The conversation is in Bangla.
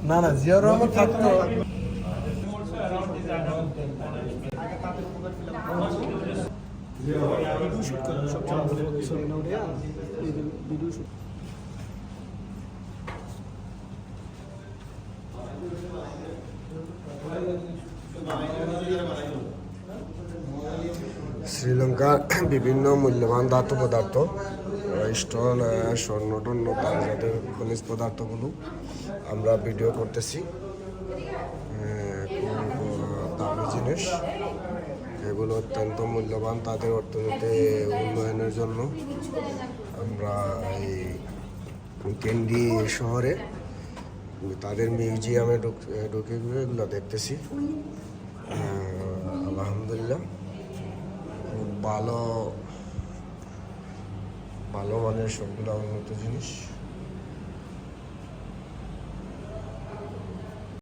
না না, জিয়াউর রহমান থাকতো। শ্রীলঙ্কার বিভিন্ন মূল্যবান ধাতু পদার্থ, স্টোন, স্বর্ণ টন্য, তাদের খনিজ পদার্থগুলো আমরা ভিডিও করতেছি। খুব দামি জিনিস এগুলো, অত্যন্ত মূল্যবান তাদের অর্থনীতি উন্নয়নের জন্য। আমরা এই ক্যান্ডি শহরে তাদের মিউজিয়ামে ঢুকে গিয়ে এগুলো দেখতেছি। আলহামদুলিল্লাহ, খুব ভালো ভালো মানের সবগুলো উন্নত জিনিস।